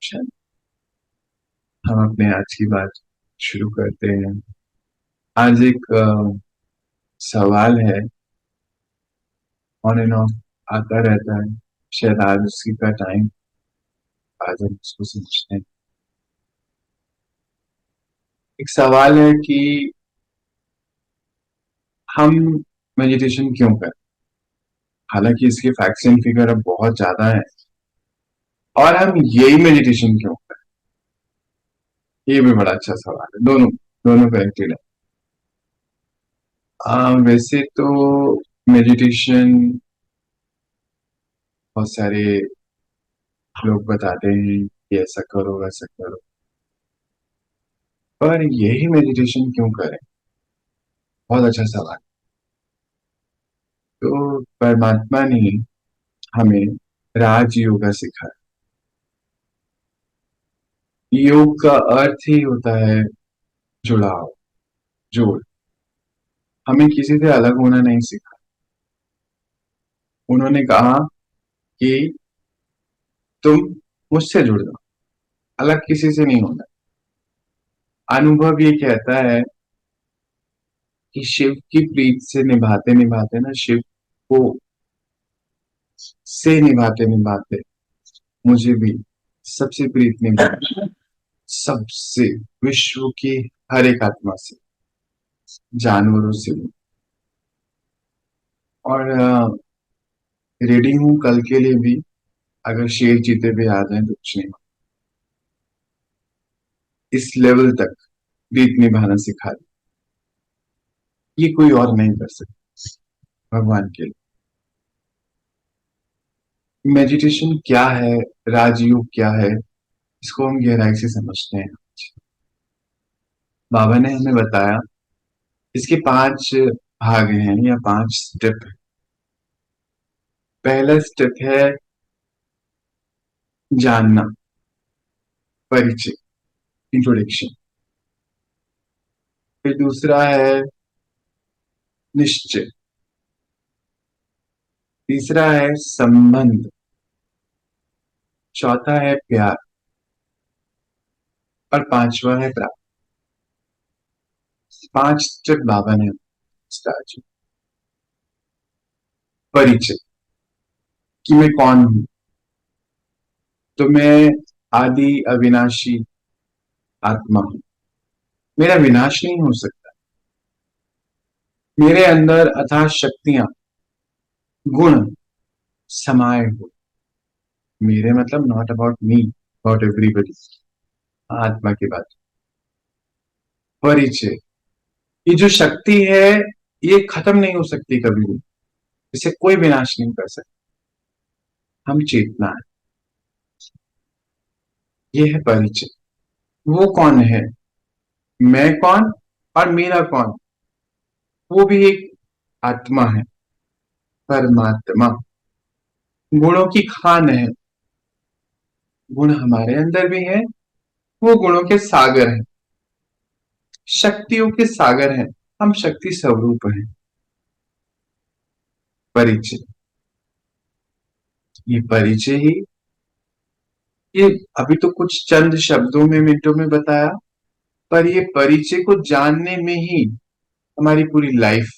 Introduction. हम अपने आज की बात शुरू करते हैं। आज एक सवाल है, ऑन एंड ऑफ आता रहता है। शायद आज उसी का टाइम, आज हम उसको समझते हैं। एक सवाल है कि हम मेडिटेशन क्यों करें। हालांकि इसके फैक्ट्स एंड फिगर अब बहुत ज्यादा है, और हम यही मेडिटेशन क्यों करें, ये भी बड़ा अच्छा सवाल है। दोनों दोनों कनेक्टेड है। वैसे तो मेडिटेशन बहुत सारे लोग बताते हैं कि ऐसा करो वैसा करो, पर यही मेडिटेशन क्यों करें, बहुत अच्छा सवाल। तो परमात्मा ने हमें राज योगा सिखाया। योग का अर्थ ही होता है जुड़ाव, जोड़। हमें किसी से अलग होना नहीं सिखा। उन्होंने कहा कि तुम मुझसे जुड़ जाओ, अलग किसी से नहीं होना। अनुभव ये कहता है कि शिव की प्रीत से निभाते निभाते ना, शिव को से निभाते निभाते मुझे भी सबसे प्रीत निभाई, सबसे, विश्व की हर एक आत्मा से, जानवरों से भी। और रेडी हूं कल के लिए भी, अगर शेर चीते भी आ जाए तो कुछ नहीं। इस लेवल तक प्रीत निभाना सिखा दी, ये कोई और नहीं कर सकता भगवान के लिए। मेडिटेशन क्या है, राजयोग क्या है, इसको हम गहराई से समझते हैं। बाबा ने हमें बताया, इसके 5 भाग हैं या 5 स्टेप है। पहला स्टेप है जानना, परिचय, इंट्रोडक्शन। फिर दूसरा है निश्चय। तीसरा है संबंध। चौथा है प्यार। और पांचवा है प्राप्ति। 5 स्टेप बाबा ने स्टार्ट किया। परिचय, कि मैं कौन हूं। तो मैं आदि अविनाशी आत्मा हूं। मेरा विनाश नहीं हो सकता। मेरे अंदर अथाह शक्तियां, गुण समाये हो। मेरे मतलब not about me, about everybody, आत्मा की बात। परिचय, ये जो शक्ति है ये खत्म नहीं हो सकती कभी भी, इसे कोई विनाश नहीं कर सकता। हम चेतना है, ये है परिचय। वो कौन है, मैं कौन और मेरा कौन। वो भी एक आत्मा है, परमात्मा। गुणों की खान है, गुण हमारे अंदर भी है। वो गुणों के सागर हैं, शक्तियों के सागर हैं। हम शक्ति स्वरूप हैं। परिचय, ये परिचय ही, ये अभी तो कुछ चंद शब्दों में, मिनटों में बताया, पर ये परिचय को जानने में ही हमारी पूरी लाइफ,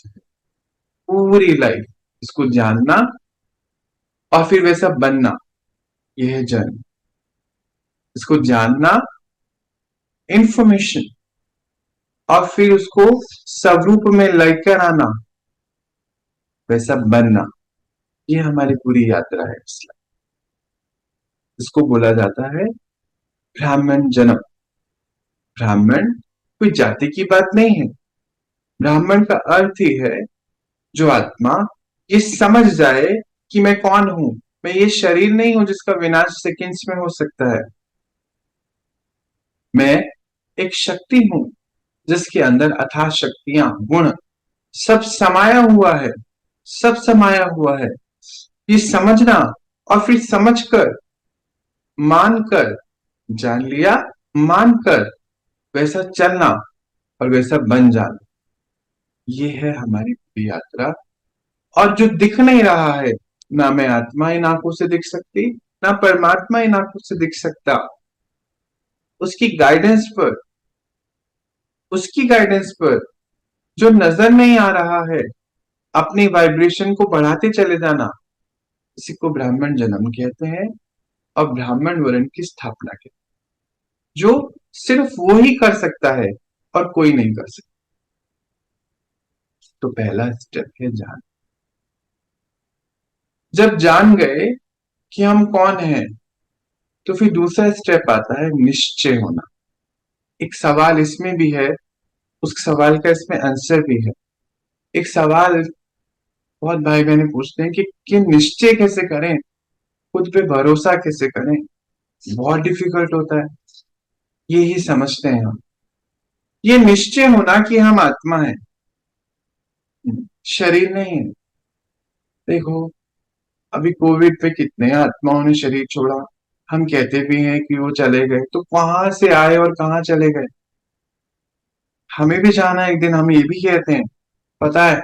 पूरी लाइफ, इसको जानना और फिर वैसा बनना, यह है जन्म। इसको जानना, इंफॉर्मेशन, और फिर उसको स्वरूप में लेकर आना, वैसा बनना, ये हमारी पूरी यात्रा है। इसको बोला जाता है ब्राह्मण जन्म। ब्राह्मण कोई जाति की बात नहीं है। ब्राह्मण का अर्थ ही है जो आत्मा ये समझ जाए कि मैं कौन हूं। मैं ये शरीर नहीं हूं जिसका विनाश सेकंड्स में हो सकता है। मैं एक शक्ति हूं जिसके अंदर अथाह शक्तियां, गुण सब समाया हुआ है, सब समाया हुआ है। ये समझना, और फिर समझकर, मानकर, जान लिया, मानकर वैसा चलना और वैसा बन जाना, ये है हमारी पूरी यात्रा। और जो दिख नहीं रहा है, ना मैं आत्मा इन आंखों से दिख सकती, ना परमात्मा इन आंखों से दिख सकता, उसकी गाइडेंस पर, उसकी गाइडेंस पर जो नजर नहीं आ रहा है, अपनी वाइब्रेशन को बढ़ाते चले जाना, इसी को ब्राह्मण जन्म कहते हैं और ब्राह्मण वर्ण की स्थापना कहते हैं, जो सिर्फ वो ही कर सकता है और कोई नहीं कर सकता। तो पहला स्टेप है जान। जब जान गए कि हम कौन हैं, तो फिर दूसरा स्टेप आता है निश्चय होना। एक सवाल इसमें भी है, उस सवाल का इसमें आंसर भी है। एक सवाल बहुत भाई बहन पूछते हैं कि निश्चय कैसे करें, खुद पे भरोसा कैसे करें। बहुत डिफिकल्ट होता है, ये ही समझते हैं हम। ये निश्चय होना कि हम आत्मा है, शरीर नहीं है। देखो, अभी कोविड पे कितने आत्माओं ने शरीर छोड़ा। हम कहते भी हैं कि वो चले गए, तो कहां से आए और कहां चले गए। हमें भी जाना है एक दिन, हम ये भी कहते हैं। पता है,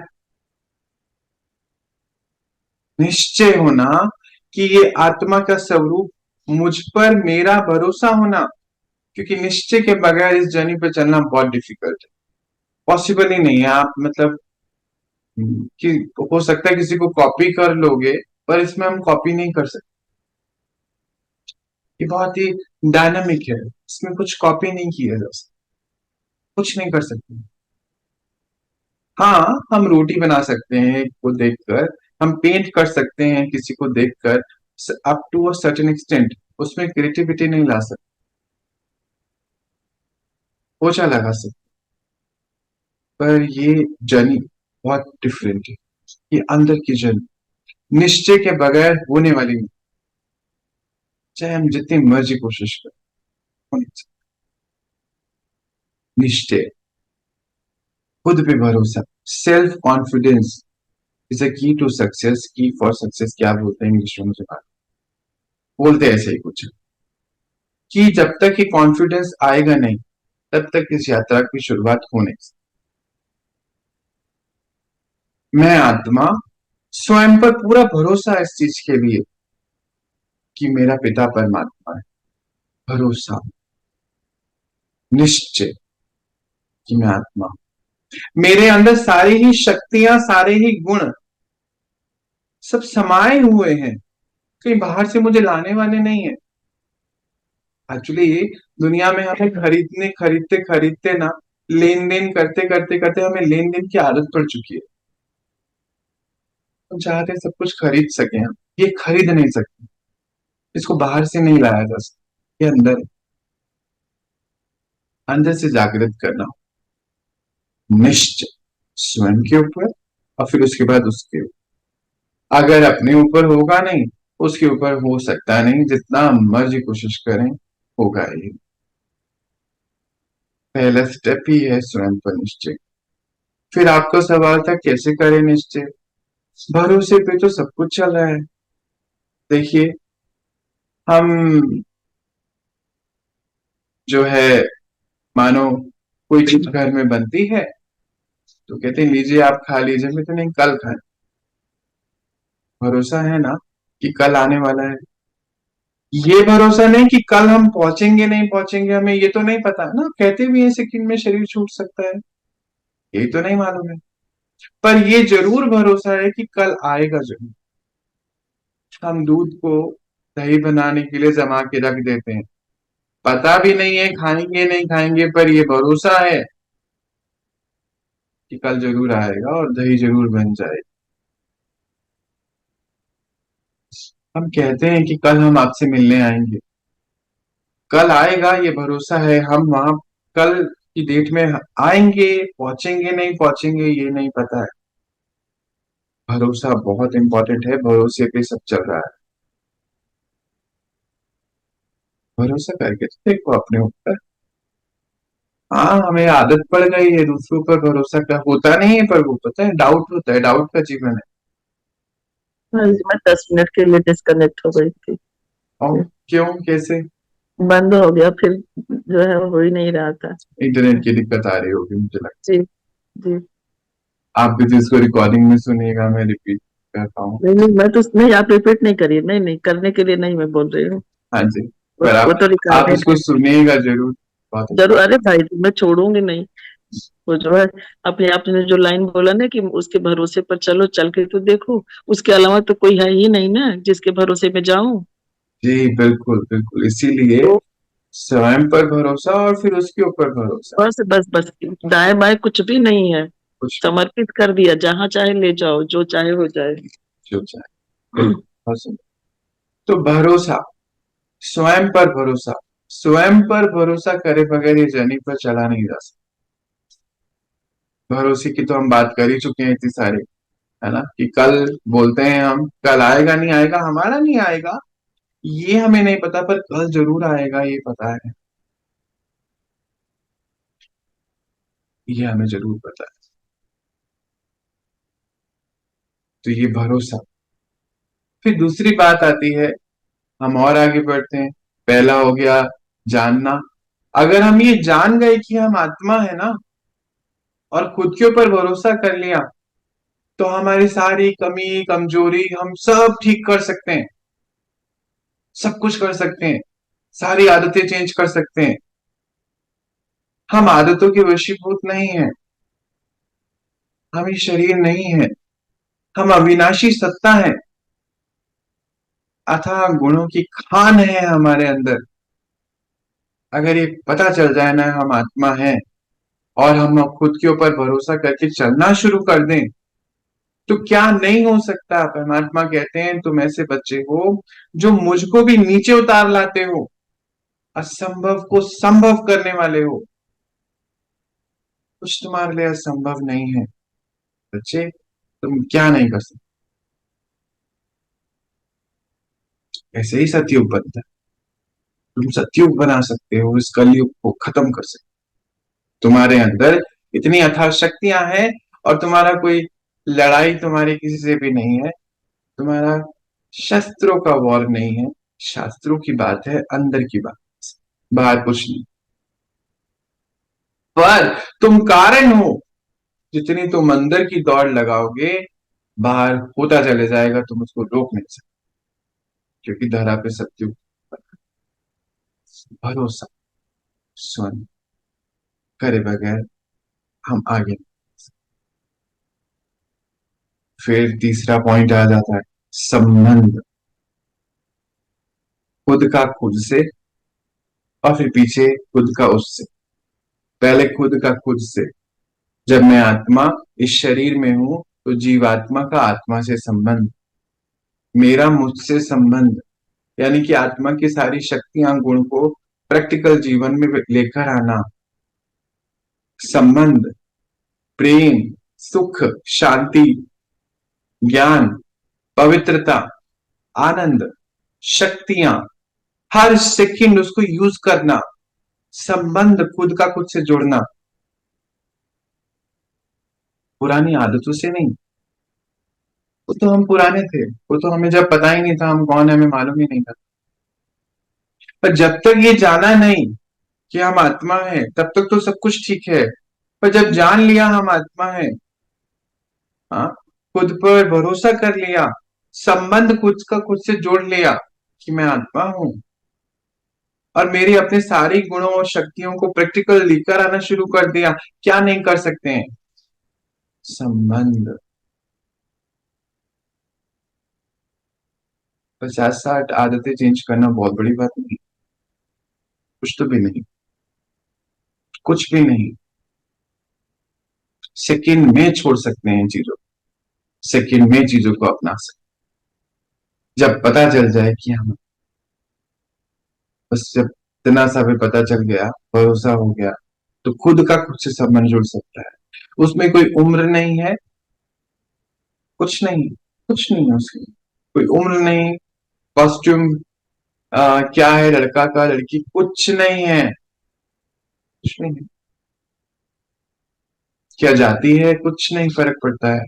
निश्चय होना कि ये आत्मा का स्वरूप, मुझ पर मेरा भरोसा होना, क्योंकि निश्चय के बगैर इस जर्नी पर चलना बहुत डिफिकल्ट है। पॉसिबल ही नहीं है। आप मतलब कि हो सकता है किसी को कॉपी कर लोगे, पर इसमें हम कॉपी नहीं कर सकते। ये बहुत ही डायनामिक है, इसमें कुछ कॉपी नहीं किया जा सकता, कुछ नहीं कर सकते। हाँ, हम रोटी बना सकते हैं को देखकर, हम पेंट कर सकते हैं किसी को देखकर, up to a certain extent. उसमें क्रिएटिविटी नहीं ला सकते, पोछा लगा सकते। पर ये जर्नी बहुत डिफरेंट है, ये अंदर की जर्नी निश्चय के बगैर होने वाली नहीं। चाहे हम जितनी मर्जी कोशिश करें, हो नहीं सकता। निश्चय, खुद पे भरोसा, सेल्फ कॉन्फिडेंस इज अ की टू सक्सेस। की फॉर सक्सेस क्या बोलते हैं इंग्लिश में, मुझे बात बोलते हैं ऐसे ही कुछ, कि जब तक ये कॉन्फिडेंस आएगा नहीं, तब तक इस यात्रा की शुरुआत हो नहीं सकती। मैं आत्मा, स्वयं पर पूरा भरोसा है इस चीज के लिए कि मेरा पिता परमात्मा है। भरोसा, निश्चय कि मैं आत्मा, मेरे अंदर सारी ही शक्तियां, सारे ही गुण सब समाये हुए हैं, कहीं बाहर से मुझे लाने वाले नहीं है। एक्चुअली दुनिया में हमें खरीदते खरीदते ना, लेन देन करते करते करते हमें लेन देन की आदत पड़ चुकी है। हम चाहते हैं सब कुछ खरीद सके, हम ये खरीद नहीं सकते। इसको बाहर से नहीं लाया जा सकता, ये अंदर, अंदर से जागृत करना, निश्चय स्वयं के ऊपर, और फिर उसके बाद उसके ऊपर। अगर अपने ऊपर होगा नहीं, उसके ऊपर हो सकता नहीं, जितना मर्जी कोशिश करें होगा ही। पहला स्टेप ही है स्वयं पर निश्चय। फिर आपका सवाल था कैसे करें निश्चय। भरोसे पे तो सब कुछ चल रहा है। देखिए, हम जो है, मानो कोई चीज घर में बनती है, तो कहते हैं लीजिए आप खा लीजिए, मैं तो नहीं, कल खाए। भरोसा है ना कि कल आने वाला है। ये भरोसा नहीं कि कल हम पहुंचेंगे नहीं पहुंचेंगे, हमें ये तो नहीं पता ना। कहते भी हैं सेकंड में शरीर छूट सकता है, ये तो नहीं मालूम है। पर ये जरूर भरोसा है कि कल आएगा जरूर। हम दूध को दही बनाने के लिए जमा के रख देते हैं, पता भी नहीं है खाएंगे नहीं खाएंगे, पर ये भरोसा है कि कल जरूर आएगा और दही जरूर बन जाएगी। हम कहते हैं कि कल हम आपसे मिलने आएंगे, कल आएगा ये भरोसा है। हम वहां कल की डेट में आएंगे, पहुंचेंगे नहीं पहुंचेंगे ये नहीं पता है। भरोसा बहुत इंपॉर्टेंट है, भरोसे पे सब चल रहा है। भरोसा करके तो देखो अपने ऊपर। हाँ, हमें आदत पड़ गई है दूसरों पर भरोसा का, होता नहीं है, पर वो पता है डाउट होता है, डाउट का जीवन है। हाँ जी, मैं 10 मिनट के लिए डिस्कनेक्ट हो गई थी, और फिर क्यों, कैसे? बंद हो गया, फिर जो है हो ही नहीं रहा था। इंटरनेट की दिक्कत आ रही होगी मुझे लगता जी, जी। है। आप भी तो इसको रिकॉर्डिंग में सुनिएगा, मैं रिपीट करता हूँ। नहीं, नहीं, मैं तो नहीं, आप रिपीट नहीं करिए, नहीं, नहीं करने के लिए नहीं मैं बोल रही हूँ। हाँ जी। पर वो तो आप रिकॉर्डेड इसको है। सुनिएगा जरूर। बहुत अच्छा। जरूर, अरे भाई मैं छोड़ूंगी नहीं। वो जो है, अपने आपने जो लाइन बोला ना कि उसके भरोसे पर चलो, चल के तो देखो, उसके अलावा तो कोई है ही नहीं ना जिसके भरोसे में जाऊं। जी बिल्कुल बिल्कुल, इसीलिए तो स्वयं पर भरोसा और फिर उसके ऊपर भरोसा। बस बस बस, दाएं बाएं कुछ भी नहीं है। कुछ भी समर्पित कर दिया, जहां चाहे ले जाओ, जो चाहे हो जाए। जो चाहे। बिल्कुल, बहुत सुंदर। तो भरोसा, स्वयं पर भरोसा, स्वयं पर भरोसा करे बगैर ये जर्नी पर चला नहीं जा सकता। भरोसे की तो हम बात कर ही चुके हैं इतनी सारी, है ना, कि कल बोलते हैं हम, कल आएगा नहीं आएगा, हमारा नहीं आएगा ये हमें नहीं पता, पर कल जरूर आएगा ये पता है, ये हमें जरूर पता है। तो ये भरोसा। फिर दूसरी बात आती है, हम और आगे बढ़ते हैं। पहला हो गया जानना। अगर हम ये जान गए कि हम आत्मा है ना, और खुद के ऊपर भरोसा कर लिया, तो हमारी सारी कमी कमजोरी हम सब ठीक कर सकते हैं, सब कुछ कर सकते हैं, सारी आदतें चेंज कर सकते हैं। हम आदतों के वशीभूत नहीं हैं, हम ये शरीर नहीं है, हम अविनाशी सत्ता है, अथाह गुणों की खान है हमारे अंदर। अगर ये पता चल जाए ना हम आत्मा है, और हम अब खुद के ऊपर भरोसा करके चलना शुरू कर दें, तो क्या नहीं हो सकता। परमात्मा कहते हैं तुम ऐसे बच्चे हो जो मुझको भी नीचे उतार लाते हो, असंभव को संभव करने वाले हो। कुछ तुम्हारे लिए असंभव नहीं है बच्चे, तुम क्या नहीं कर सकते। ऐसे ही सतयुग बनता है, तुम सतयुग बना सकते हो, इस कलयुग को खत्म कर सकते हो। तुम्हारे अंदर इतनी अथाह शक्तियां हैं, और तुम्हारा कोई लड़ाई तुम्हारी किसी से भी नहीं है। तुम्हारा शस्त्रों का वॉर नहीं है, शास्त्रों की बात है, अंदर की बात, बाहर कुछ नहीं। पर तुम कारण हो, जितनी तुम अंदर की दौड़ लगाओगे, बाहर होता चले जाएगा, तुम उसको रोक नहीं सकते, क्योंकि धरा पे सत्य भरोसा स्वयं करे बगैर हम आगे नहीं। फिर तीसरा पॉइंट आ जाता है, संबंध, खुद का खुद से, और फिर पीछे खुद का उससे। पहले खुद का खुद से, जब मैं आत्मा इस शरीर में हूं, तो जीवात्मा का आत्मा से संबंध, मेरा मुझसे संबंध, यानी कि आत्मा की सारी शक्तियां गुण को प्रैक्टिकल जीवन में लेकर आना। संबंध, प्रेम, सुख, शांति, ज्ञान, पवित्रता, आनंद, शक्तियां, हर सेकंड उसको यूज करना। संबंध, खुद का खुद से जुड़ना, पुरानी आदतों से नहीं। वो तो हम पुराने थे, वो तो हमें जब पता ही नहीं था हम कौन है, हमें मालूम ही नहीं था। पर जब तक ये जाना नहीं कि हम आत्मा है, तब तक तो सब कुछ ठीक है। पर जब जान लिया हम आत्मा है, हाँ, खुद पर भरोसा कर लिया, संबंध खुद का खुद से जोड़ लिया कि मैं आत्मा हूं, और मेरे अपने सारे गुणों और शक्तियों को प्रैक्टिकल लेकर आना शुरू कर दिया, क्या नहीं कर सकते हैं। संबंध। 50-60 आदतें चेंज करना बहुत बड़ी बात नहीं, कुछ तो भी नहीं, कुछ भी नहीं। सेकंड में छोड़ सकते हैं इन चीजों, सेकंड में चीजों को अपना सकते, जब पता चल जाए कि हम, बस जब इतना सा भी पता चल गया, भरोसा हो गया, तो खुद का खुद से संबंध जुड़ सकता है। उसमें कोई उम्र नहीं है, कुछ नहीं, कुछ नहीं है उसकी, कोई उम्र नहीं, कॉस्ट्यूम क्या है, लड़का का लड़की, कुछ नहीं है, कुछ नहीं है। क्या जाती है, कुछ नहीं फर्क पड़ता है।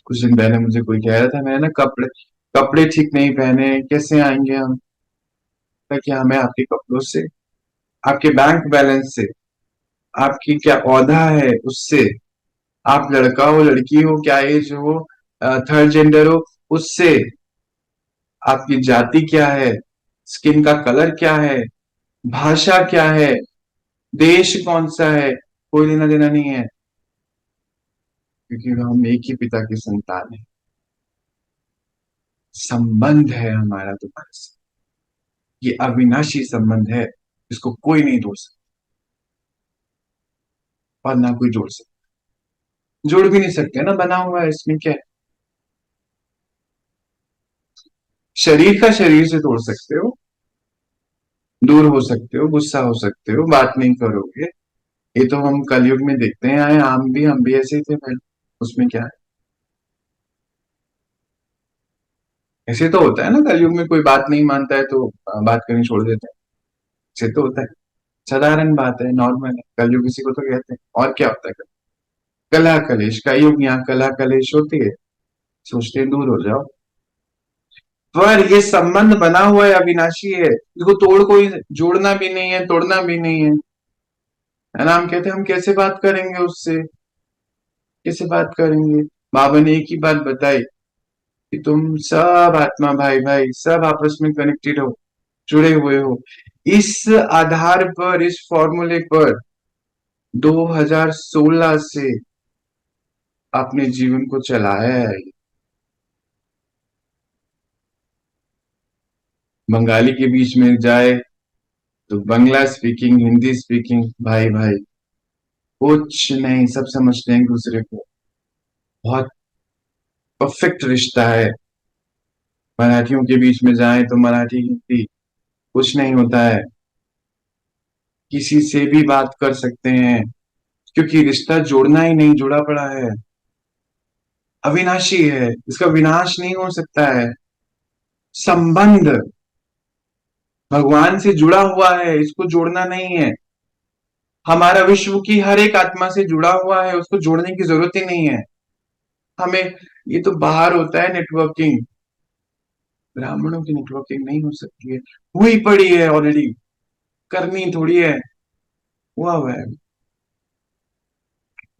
कुछ दिन पहले मुझे कोई कह रहा था, मैंने ना कपड़े कपड़े ठीक नहीं पहने, कैसे आएंगे हम। क्या हमें आपके कपड़ों से, आपके बैंक बैलेंस से, आपकी क्या औधा है उससे, आप लड़का हो लड़की हो, क्या एज हो, थर्ड जेंडर हो, उससे, आपकी जाति क्या है, स्किन का कलर क्या है, भाषा क्या है, देश कौन सा है, कोई लेना देना नहीं है, क्योंकि हम एक ही पिता की संतान है। संबंध है हमारा तुम्हारे से, ये अविनाशी संबंध है, इसको कोई नहीं तोड़ सकता और ना कोई जोड़ सकता। जोड़ भी नहीं सकते ना, बना हुआ है, इसमें क्या है। शरीर का शरीर से तोड़ सकते हो, दूर हो सकते हो, गुस्सा हो सकते हो, बात नहीं करोगे। ये तो हम कलयुग में देखते हैं आए, हम भी ऐसे ही थे पहले। उसमें क्या है, ऐसे तो होता है ना, कलयुग में कोई बात नहीं मानता है तो बात करनी छोड़ देते हैं। ऐसे तो होता है, साधारण बात है, नॉर्मल है, कलयुग इसी को तो कहते हैं। और क्या होता है, कला कलेश का युग, यहाँ कला कलेश होती है, सोचते हैं दूर हो जाओ। पर ये संबंध बना हुआ है, अविनाशी है, इसको तोड़ कोई, जोड़ना भी नहीं है, तोड़ना भी नहीं है ना। हम कहते हैं हम कैसे बात करेंगे उससे, कैसे बात करेंगे। बाबा ने एक ही बात बताई कि तुम सब आत्मा भाई भाई सब आपस में कनेक्टेड हो, जुड़े हुए हो। इस आधार पर, इस फॉर्मूले पर 2016 से अपने जीवन को चलाया है। बंगाली के बीच में जाए तो बांग्ला स्पीकिंग, हिंदी स्पीकिंग, भाई भाई, कुछ नहीं, सब समझते हैं एक दूसरे को। बहुत परफेक्ट रिश्ता है। मराठियों के बीच में जाए तो मराठी हिंदी, कुछ नहीं होता है, किसी से भी बात कर सकते हैं, क्योंकि रिश्ता जोड़ना ही नहीं, जुड़ा पड़ा है, अविनाशी है, इसका विनाश नहीं हो सकता है। संबंध भगवान से जुड़ा हुआ है, इसको जोड़ना नहीं है। हमारा विश्व की हर एक आत्मा से जुड़ा हुआ है, उसको जोड़ने की जरूरत ही नहीं है हमें। ये तो बाहर होता है नेटवर्किंग, ब्राह्मणों की नेटवर्किंग नहीं हो सकती है, हुई पड़ी है ऑलरेडी, करनी थोड़ी है, हुआ हुआ है,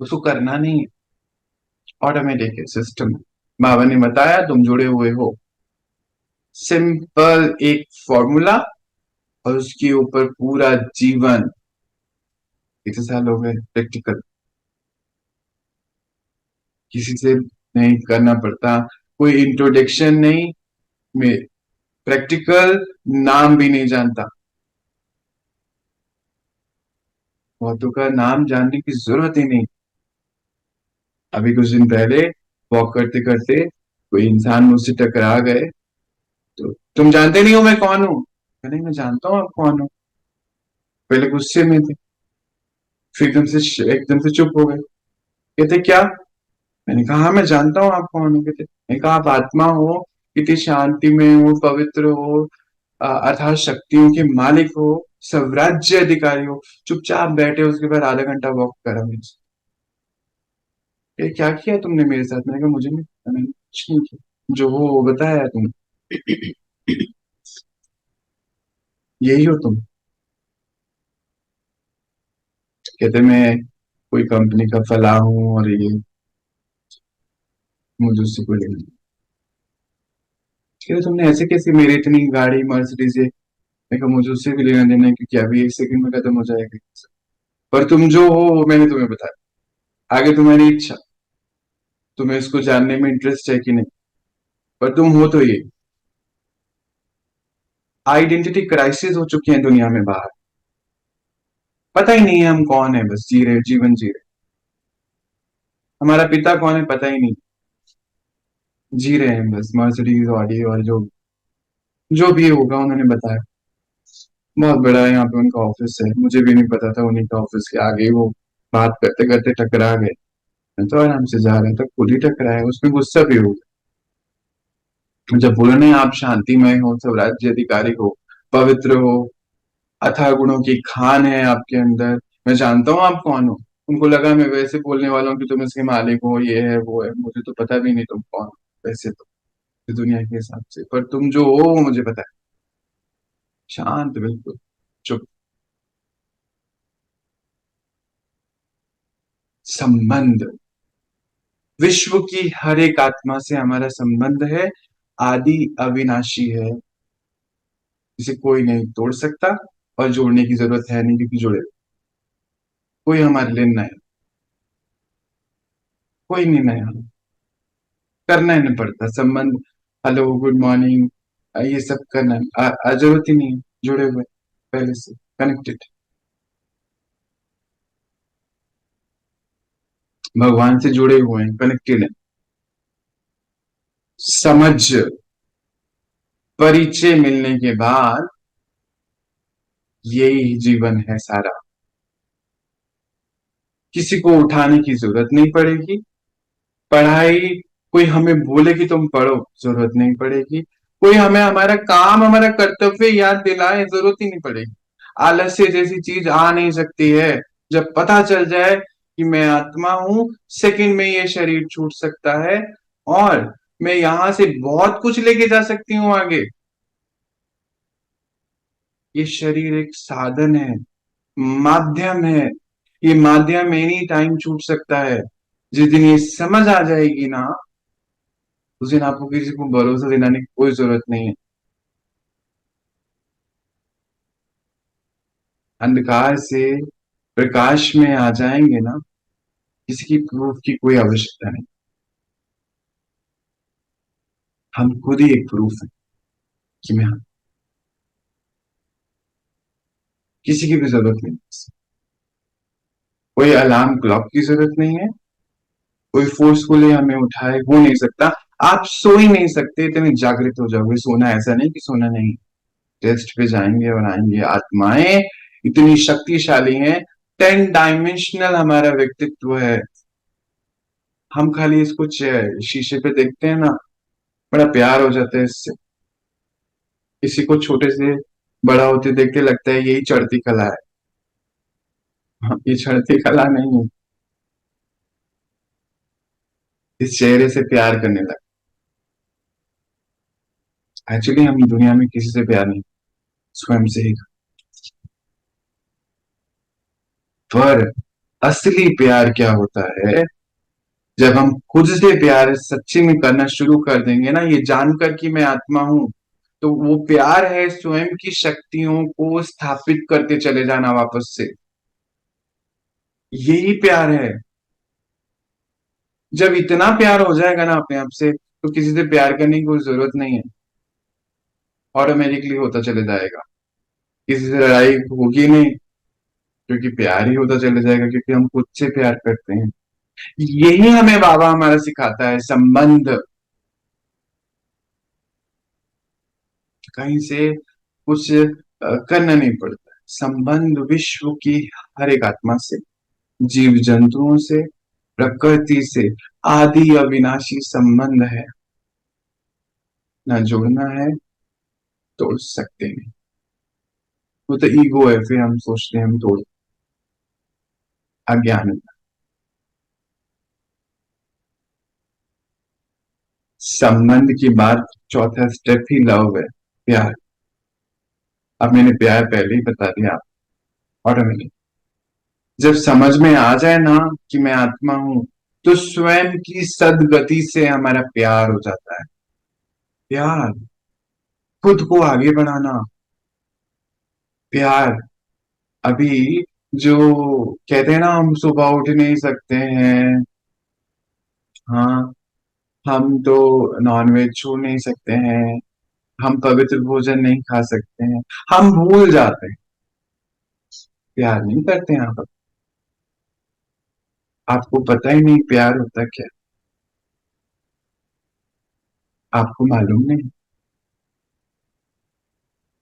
उसको करना नहीं है, ऑटोमेटिक है सिस्टम। बाबा ने बताया तुम जुड़े हुए हो, सिंपल एक फॉर्मूला, और उसके ऊपर पूरा जीवन। कितने साल हो गए प्रैक्टिकल, किसी से नहीं करना पड़ता, कोई इंट्रोडक्शन नहीं, में प्रैक्टिकल, नाम भी नहीं जानता, बहुतों का नाम जानने की जरूरत ही नहीं। अभी कुछ दिन पहले वॉक करते करते कोई इंसान मुझसे टकरा गए, तो तुम जानते नहीं हो मैं कौन हूँ। नहीं, मैं जानता हूँ आप कौन हो। पहले गुस्से में थे, फिर एकदम से चुप हो गए। कहते क्या, मैंने कहा हाँ मैं जानता हूँ आप कौन हो। कहते, मैंने कहा आप आत्मा हो, कितनी शांति में हो, पवित्र हो, अथाह शक्तियों के मालिक हो, स्वराज्य अधिकारी हो। चुपचाप बैठे, उसके बाद आधा घंटा वॉक करा मुझसे। ये क्या किया तुमने मेरे साथ, मैंने कहा मुझे नहीं पता, मैंने कुछ नहीं किया, जो हो वो बताया तुम। यही हो तुम। कहते मैं कोई कंपनी का फला हूँ और ये, मुझे उससे कोई लेना नहीं। कहते तुमने ऐसे कैसे, मेरी इतनी गाड़ी मर्सिडीज है। मैं कहा मुझे उससे भी लेना देना है, क्योंकि अभी एक सेकंड में खत्म हो जाएगा। पर तुम जो हो वो मैंने तुम्हें बताया, आगे तुम्हारी इच्छा, तुम्हें इसको जानने में इंटरेस्ट है कि नहीं, पर तुम हो तो ये। आइडेंटिटी क्राइसिस हो चुकी है दुनिया में बाहर, पता ही नहीं है हम कौन है, बस जी रहे, जीवन जी रहे। हमारा पिता कौन है पता ही नहीं, जी रहे हैं बस, मर्सिडीज ऑडी और जो जो भी होगा उन्होंने बताया। बहुत बड़ा है यहाँ पे उनका ऑफिस है, मुझे भी नहीं पता था, उन्हीं का ऑफिस के आगे वो बात करते करते टकरा गए। मैं तो आराम से जा रहा था, खुद ही टकराया, उसमें गुस्सा भी हो गया। जब बोला नहीं आप शांतिमय हो, स्वराज्य अधिकारी हो, पवित्र हो, अथाह गुणों की खान है आपके अंदर, मैं जानता हूँ आप कौन हो। उनको लगा मैं वैसे बोलने वाला हूँ कि तुम इसके मालिक हो, ये है वो है, मुझे तो पता भी नहीं तुम कौन हो वैसे तो, इस दुनिया के हिसाब से, पर तुम जो हो वो मुझे पता है। शांत बिल्कुल, चुप। संबंध, विश्व की हर एक आत्मा से हमारा संबंध है, आदि अविनाशी है। जिसे कोई नहीं तोड़ सकता और जोड़ने की जरूरत है नहीं, क्योंकि जुड़े कोई हमारे लिए नया, कोई नहीं नया, करना ही नहीं पड़ता संबंध। हेलो, गुड मॉर्निंग, ये सब करना जरूरत ही नहीं है, जुड़े हुए पहले से, कनेक्टेड, भगवान से जुड़े हुए हैं, कनेक्टेड है। समझ, परिचय मिलने के बाद यही जीवन है सारा। किसी को उठाने की जरूरत नहीं पड़ेगी, पढ़ाई कोई हमें बोले कि तुम पढ़ो, जरूरत नहीं पड़ेगी, कोई हमें हमारा काम, हमारा कर्तव्य याद दिलाए, जरूरत ही नहीं पड़ेगी। आलस्य जैसी चीज आ नहीं सकती है। जब पता चल जाए कि मैं आत्मा हूं, सेकंड में ये शरीर छूट सकता है, और मैं यहां से बहुत कुछ लेके जा सकती हूँ आगे। ये शरीर एक साधन है, माध्यम है। ये माध्यम एनी टाइम छूट सकता है। जिस दिन ये समझ आ जाएगी ना, उस दिन आपको किसी को भरोसा दिलाने की कोई जरूरत नहीं है। अंधकार से प्रकाश में आ जाएंगे ना, किसी की प्रूफ की कोई आवश्यकता नहीं। हम खुद ही एक प्रूफ है कि मैं, किसी की भी जरूरत नहीं। कोई अलार्म क्लॉक की जरूरत नहीं है, कोई फोर्सफुली हमें उठाए हो नहीं सकता। आप सो ही नहीं सकते, इतने जागृत हो जाओगे। सोना ऐसा नहीं कि सोना नहीं, टेस्ट पे जाएंगे और आएंगे। आत्माएं इतनी शक्तिशाली हैं, 10 डायमेंशनल हमारा व्यक्तित्व है। हम खाली इसको शीशे पे देखते हैं ना, बड़ा प्यार हो जाता है इससे। किसी को छोटे से बड़ा होते देख के लगता है यही चढ़ती कला है। हाँ, ये चढ़ती कला नहीं है। इस चेहरे से प्यार करने लगा। एक्चुअली हम दुनिया में किसी से प्यार नहीं, स्वयं से ही। पर असली प्यार क्या होता है? जब हम खुद से प्यार सच्ची में करना शुरू कर देंगे ना, ये जानकर कि मैं आत्मा हूं, तो वो प्यार है स्वयं की शक्तियों को स्थापित करते चले जाना वापस से। यही प्यार है। जब इतना प्यार हो जाएगा ना अपने आप से, तो किसी से प्यार करने की कोई जरूरत नहीं है, ऑटोमेटिकली होता चले जाएगा। किसी से लड़ाई होगी नहीं, क्योंकि प्यार ही होता चले जाएगा, क्योंकि हम खुद से प्यार करते हैं। यही हमें बाबा हमारा सिखाता है, संबंध। कहीं से कुछ करना नहीं पड़ता। संबंध विश्व की हर एक आत्मा से, जीव जंतुओं से, प्रकृति से, आदि अविनाशी संबंध है। ना जोड़ना है, तोड़ सकते नहीं। वो तो ईगो है, फिर हम सोचते हैं हम तोड़, अज्ञान। संबंध की बात, चौथा स्टेप ही लव है, प्यार। अब मैंने प्यार पहले ही बता दिया आप, ऑटोमेटिक जब समझ में आ जाए ना कि मैं आत्मा हूं, तो स्वयं की सदगति से हमारा प्यार हो जाता है। प्यार, खुद को आगे बढ़ाना, प्यार। अभी जो कहते हैं ना, हम सुबह उठ नहीं सकते हैं, हाँ, हम तो नॉनवेज छू नहीं सकते हैं, हम पवित्र भोजन नहीं खा सकते हैं, हम भूल जाते हैं, प्यार नहीं करते हैं आप। आपको पता ही नहीं प्यार होता क्या, आपको मालूम नहीं।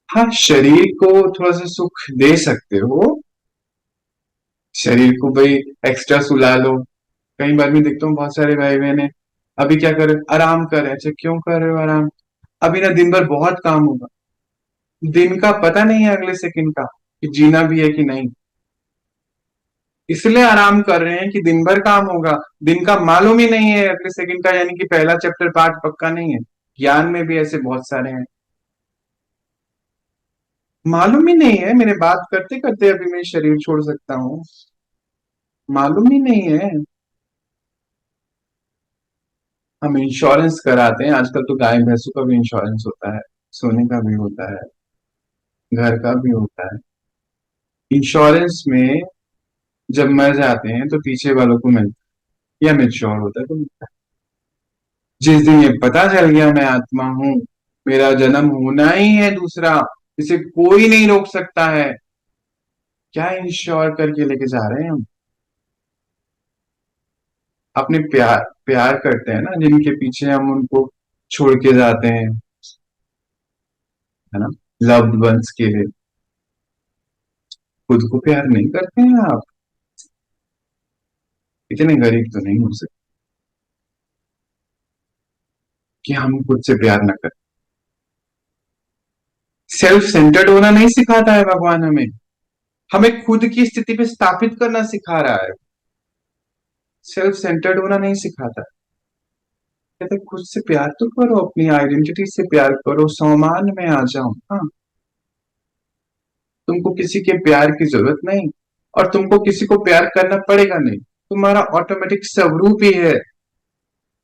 हाँ, शरीर को थोड़ा सा सुख दे सकते हो, शरीर को भाई एक्स्ट्रा सुला लो। कई बार मैं देखता हूँ बहुत सारे भाई बहन है, अभी क्या कर रहे हो? आराम कर रहे हैं। अच्छा, क्यों कर रहे हो आराम? अभी ना दिन भर बहुत काम होगा, दिन का पता नहीं है अगले सेकंड का कि जीना भी है कि नहीं, इसलिए आराम कर रहे हैं कि दिन भर काम होगा। दिन का मालूम ही नहीं है अगले सेकंड का, यानी कि पहला चैप्टर पाठ पक्का नहीं है। ज्ञान में भी ऐसे बहुत सारे हैं, मालूम ही नहीं है। मैंने बात करते करते अभी मैं शरीर छोड़ सकता हूँ, मालूम ही नहीं है। हम इंश्योरेंस कराते हैं आजकल, तो गाय भैंसों का भी इंश्योरेंस होता है, सोने का भी होता है, घर का भी होता है। इंश्योरेंस में जब मर जाते हैं तो पीछे वालों को मिलता है, या मेच्योर होता है तो मिलता है। जिस दिन ये पता चल गया मैं आत्मा हूं, मेरा जन्म होना ही है दूसरा, इसे कोई नहीं रोक सकता है, क्या इंश्योर करके लेके जा रहे हैं हम? अपने प्यार प्यार करते हैं ना जिनके पीछे हम उनको छोड़ के जाते हैं, है ना, लव्ड वंस के लिए। खुद को प्यार नहीं करते हैं आप? इतने गरीब तो नहीं हो सकते कि हम खुद से प्यार ना करें। सेल्फ सेंटर्ड होना नहीं सिखाता है भगवान हमें, हमें खुद की स्थिति पे स्थापित करना सिखा रहा है। सेल्फ सेंटर्ड होना नहीं सिखाता है। कहते हैं, खुद से प्यार तो करो, अपनी आइडेंटिटी से प्यार करो, सम्मान में आ जाओ। हाँ, तुमको किसी के प्यार की जरूरत नहीं, और तुमको किसी को प्यार करना पड़ेगा नहीं, तुम्हारा ऑटोमेटिक स्वरूप ही है।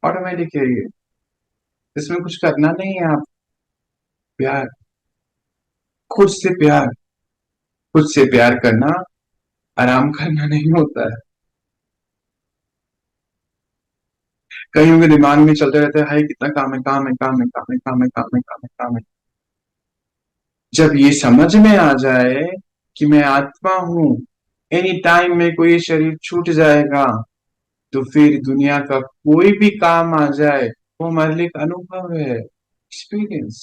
ऑटोमेटिक है ये, इसमें कुछ करना नहीं है आप। प्यार, खुद से प्यार, खुद से प्यार करना आराम करना नहीं होता है। कहीं उनके दिमाग में चलते रहते हैं, हाय कितना काम है, काम है, काम है, काम है, काम है, काम है, काम है, काम है। जब ये समझ में आ जाए कि मैं आत्मा हूं, एनी टाइम में कोई शरीर छूट जाएगा, तो फिर दुनिया का कोई भी काम आ जाए वो हमारे लिए एक अनुभव है, एक्सपीरियंस।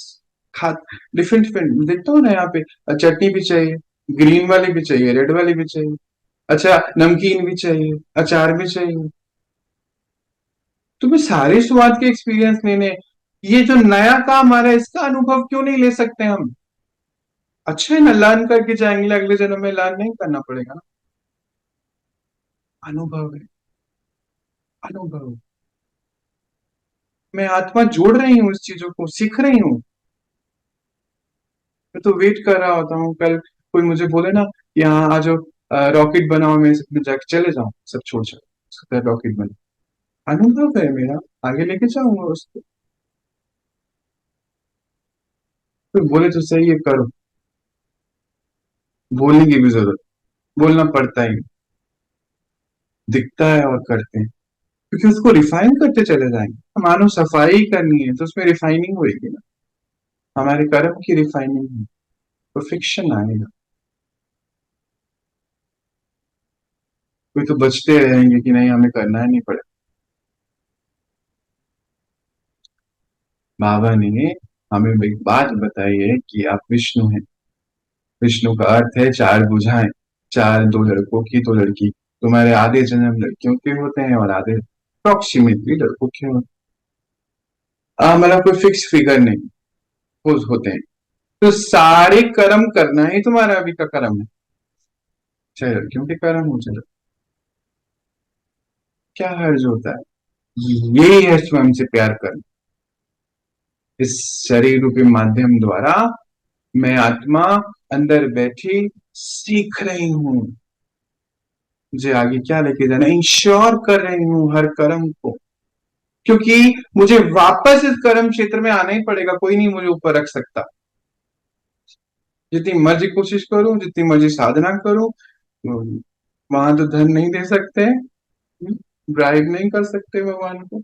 खा डिफरेंट डिफरेंट देखता हूँ ना यहाँ पे, चटनी भी चाहिए, ग्रीन वाली भी चाहिए, रेड वाली भी चाहिए, अच्छा नमकीन भी चाहिए, अचार भी चाहिए। तुम्हें सारे स्वाद के एक्सपीरियंस लेने, ये जो नया काम आ रहा है इसका अनुभव क्यों नहीं ले सकते हम? अच्छा है ना, लर्न करके जाएंगे, अगले जन्म में लर्न नहीं करना पड़ेगा ना। अनुभव है, अनुभव। मैं आत्मा जोड़ रही हूँ, इस चीजों को सीख रही हूँ। मैं तो वेट कर रहा होता हूँ कल कोई मुझे बोले ना, यहाँ आ जाओ, रॉकेट बनाओ, मैं इसमें जाके चले जाऊं, सब छोड़ छोड़ रॉकेट बना। अनुभव है मेरा, आगे लेके जाऊंगा उसको। कोई बोले तो सही है, करो। बोलने की भी जरूरत, बोलना पड़ता ही, दिखता है और करते हैं, क्योंकि उसको रिफाइन करते चले जाएंगे। मानो सफाई करनी है तो उसमें रिफाइनिंग होगी ना, हमारे कर्म की रिफाइनिंग है, परफेक्शन आएगा। कोई तो बचते रहेंगे कि नहीं हमें करना ही नहीं पड़े। बाबा ने हमें एक बात बताई है कि आप विष्णु हैं। विष्णु का अर्थ है चार भुजाएं, चार, दो लड़कों की दो लड़की। तुम्हारे आधे जन्म लड़कियों के होते हैं और आधे अप्रोक्सीमेटली लड़कों के होते हैं। मतलब कोई फिक्स फिगर नहीं, वो होते हैं। तो सारे कर्म करना ही तुम्हारा अभी का कर्म है, चाहे लड़कियों के कर्म हो चाहे, क्या हर्ज होता है? यही है स्वयं से प्यार करना। इस शरीर रूपी माध्यम द्वारा मैं आत्मा अंदर बैठी सीख रही हूँ, मुझे आगे क्या लेके जाना, इंश्योर कर रही हूँ हर कर्म को, क्योंकि मुझे वापस इस कर्म क्षेत्र में आना ही पड़ेगा, कोई नहीं मुझे ऊपर रख सकता। जितनी मर्जी कोशिश करूं, जितनी मर्जी साधना करूं, वहां तो धन नहीं दे सकते, ब्राइब नहीं कर सकते भगवान को,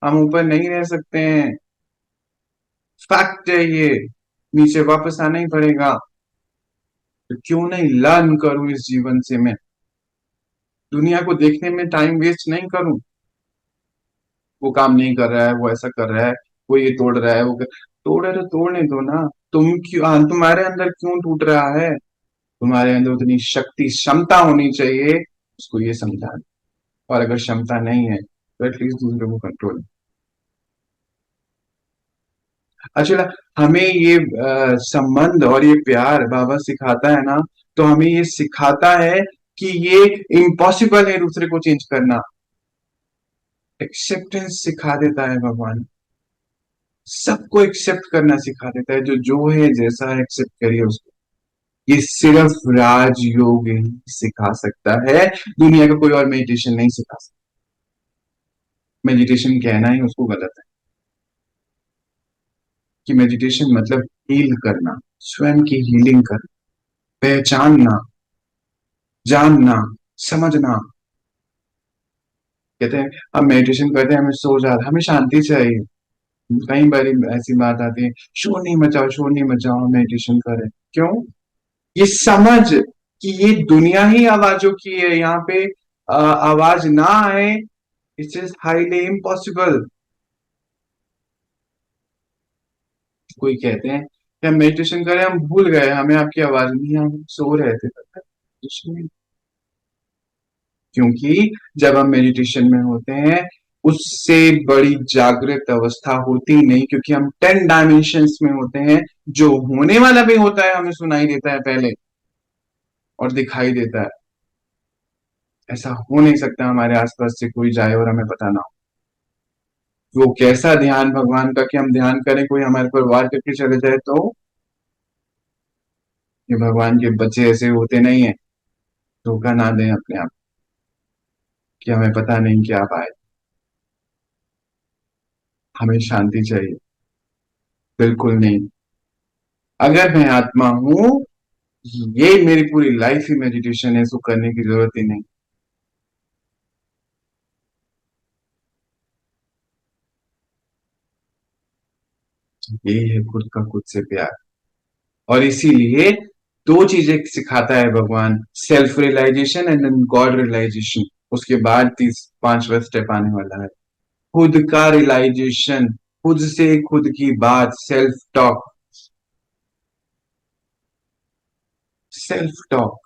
हम ऊपर नहीं रह सकते हैं। फैक्ट है ये, नीचे वापस आना ही पड़ेगा। तो क्यों नहीं लर्न करूं इस जीवन से मैं, दुनिया को देखने में टाइम वेस्ट नहीं करूं। वो काम नहीं कर रहा है, वो ऐसा कर रहा है, वो ये तोड़ रहा है, तोड़ रहा है तो तोड़ने दो ना। तुम क्यों, तुम्हारे अंदर क्यों टूट रहा है? तुम्हारे अंदर उतनी शक्ति क्षमता होनी चाहिए उसको ये समझाना। और अगर क्षमता नहीं है तो एटलीस्ट दूसरे को कंट्रोल। अच्छा, हमें ये संबंध और ये प्यार बाबा सिखाता है ना, तो हमें ये सिखाता है कि ये इम्पॉसिबल है दूसरे को चेंज करना। एक्सेप्टेंस सिखा देता है भगवान, सबको एक्सेप्ट करना सिखा देता है, जो जो है जैसा है एक्सेप्ट करिए उसको। ये सिर्फ राजयोग ही सिखा सकता है, दुनिया का कोई और मेडिटेशन नहीं सिखा सकता। मेडिटेशन कहना ही उसको गलत है, कि मेडिटेशन मतलब हील करना। स्वयं की हीलिंग कर, पहचानना, जानना, समझना। कहते हैं हम मेडिटेशन करते हैं, हमें सो जाता, हमें शांति चाहिए। कई बार ऐसी बात आती है, शोर नहीं मचाओ, शोर नहीं मचाओ, मेडिटेशन करें। क्यों? ये समझ कि ये दुनिया ही आवाजों की है, यहाँ पे आवाज ना आए, इट्स इज हाईली इम्पॉसिबल। कोई कहते हैं कि हम मेडिटेशन करें, हम भूल गए, हमें आपकी आवाज नहीं, हम सो रहे थे। क्योंकि जब हम मेडिटेशन में होते हैं, उससे बड़ी जागृत अवस्था होती नहीं, क्योंकि हम 10 डायमेंशंस में होते हैं। जो होने वाला भी होता है हमें सुनाई देता है पहले, और दिखाई देता है। ऐसा हो नहीं सकता हमारे आसपास से कोई जाए और हमें पता ना हो। वो कैसा ध्यान भगवान का कि हम ध्यान करें, कोई हमारे पर वार करके चले जाए तो? ये भगवान के बच्चे ऐसे होते नहीं है। धोखा ना दें अपने आप कि हमें पता नहीं क्या पाए। हमें शांति चाहिए, बिल्कुल नहीं। अगर मैं आत्मा हूं, ये मेरी पूरी लाइफ ही मेडिटेशन है, इसको करने की जरूरत ही नहीं। यही है खुद का खुद से प्यार। और इसीलिए दो चीजें सिखाता है भगवान, self realisation and then God realisation. उसके बाद 5वां स्टेप आने वाला है, खुद का रियलाइजेशन, खुद से खुद की बात, सेल्फ टॉक। Self talk.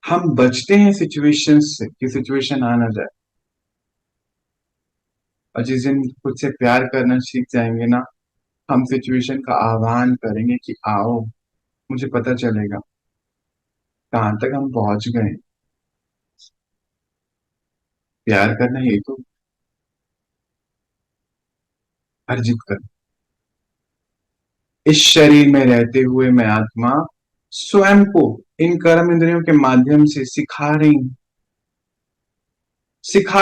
हम बचते हैं सिचुएशन से कि सिचुएशन आ ना जाए, और जिस दिन खुद से प्यार करना सीख जाएंगे ना, हम सिचुएशन का आह्वान करेंगे कि आओ, मुझे पता चलेगा कहां तक हम पहुंच गए। प्यार करना ये तो अर्जित कर। इस शरीर में रहते हुए मैं आत्मा स्वयं को इन कर्म इंद्रियों के माध्यम से सिखा